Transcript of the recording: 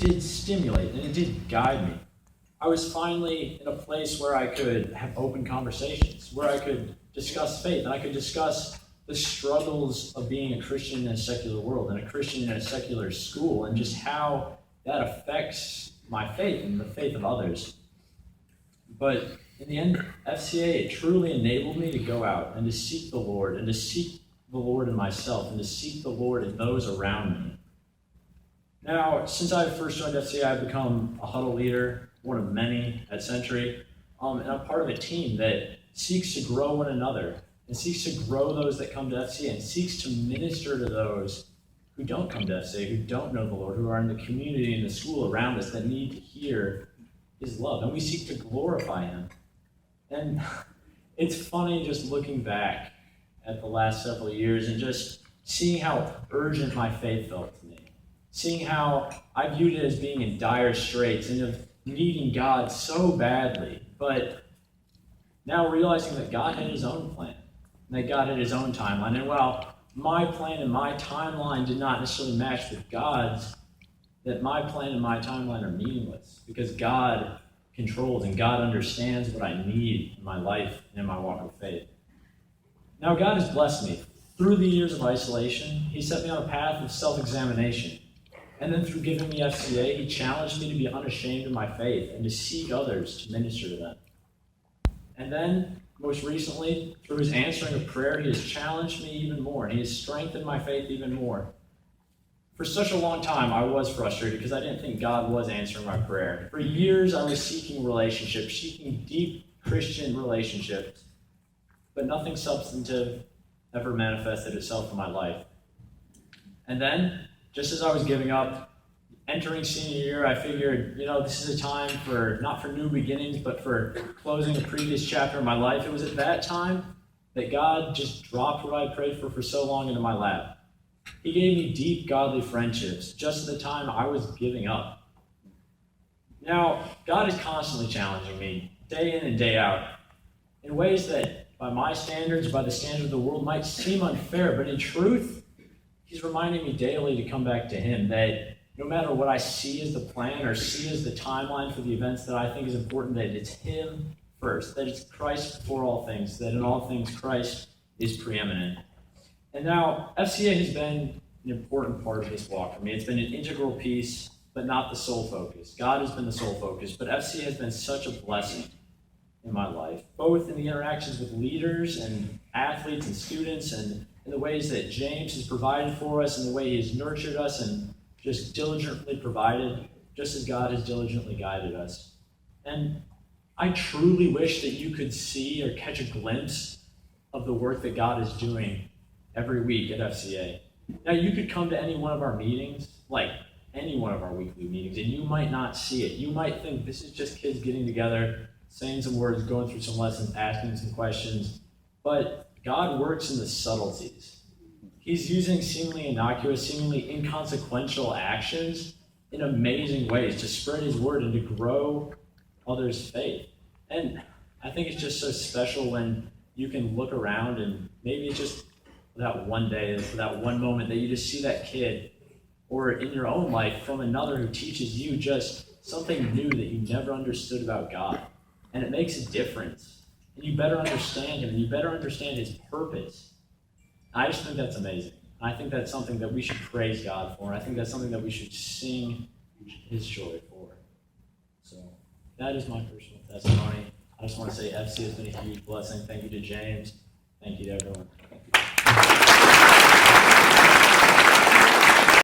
did stimulate and it did guide me. I was finally in a place where I could have open conversations, where I could discuss faith, and I could discuss the struggles of being a Christian in a secular world and a Christian in a secular school, and just how that affects my faith and the faith of others. But in the end, FCA, it truly enabled me to go out and to seek the Lord, and to seek the Lord in myself, and to seek the Lord in those around me. Now, since I first joined FCA, I've become a huddle leader, one of many at Century, and I'm part of a team that seeks to grow one another, and seeks to grow those that come to FCA, and seeks to minister to those who don't come to FCA, who don't know the Lord, who are in the community and the school around us that need to hear His love, and we seek to glorify Him. And it's funny just looking back at the last several years and just seeing how urgent my faith felt to me, seeing how I viewed it as being in dire straits and of needing God so badly, but now realizing that God had His own plan, and that God had His own timeline. And while my plan and my timeline did not necessarily match with God's, that my plan and my timeline are meaningless because God controls and God understands what I need in my life and in my walk of faith. Now, God has blessed me. Through the years of isolation, He set me on a path of self-examination. And then through giving me FCA, He challenged me to be unashamed of my faith and to seek others to minister to them. And then, most recently, through His answering of prayer, He has challenged me even more, and He has strengthened my faith even more. For such a long time, I was frustrated because I didn't think God was answering my prayer. For years, I was seeking relationships, seeking deep Christian relationships, but nothing substantive ever manifested itself in my life. And then, just as I was giving up, entering senior year, I figured, this is a time for, not for new beginnings, but for closing a previous chapter of my life. It was at that time that God just dropped what I prayed for so long into my lap. He gave me deep, godly friendships just at the time I was giving up. Now, God is constantly challenging me, day in and day out, in ways that, by my standards, by the standards of the world, might seem unfair, but in truth, He's reminding me daily to come back to Him, that no matter what I see as the plan or see as the timeline for the events that I think is important, that it's Him first, that it's Christ before all things, that in all things Christ is preeminent. And now, FCA has been an important part of this walk for me. It's been an integral piece, but not the sole focus. God has been the sole focus, but FCA has been such a blessing in my life, both in the interactions with leaders and athletes and students, and in the ways that James has provided for us, and the way He has nurtured us and just diligently provided, just as God has diligently guided us. And I truly wish that you could see or catch a glimpse of the work that God is doing every week at FCA. Now, you could come to any one of our meetings, like any one of our weekly meetings, and you might not see it. You might think this is just kids getting together, saying some words, going through some lessons, asking some questions. But God works in the subtleties. He's using seemingly innocuous, seemingly inconsequential actions in amazing ways to spread His word and to grow others' faith. And I think it's just so special when you can look around and maybe it's just that one day, for that one moment that you just see that kid, or in your own life from another who teaches you just something new that you never understood about God. And it makes a difference. And you better understand Him, and you better understand His purpose. I just think that's amazing. I think that's something that we should praise God for. And I think that's something that we should sing His joy for. So that is my personal testimony. I just want to say FC has been a huge blessing. Thank you to James. Thank you to everyone.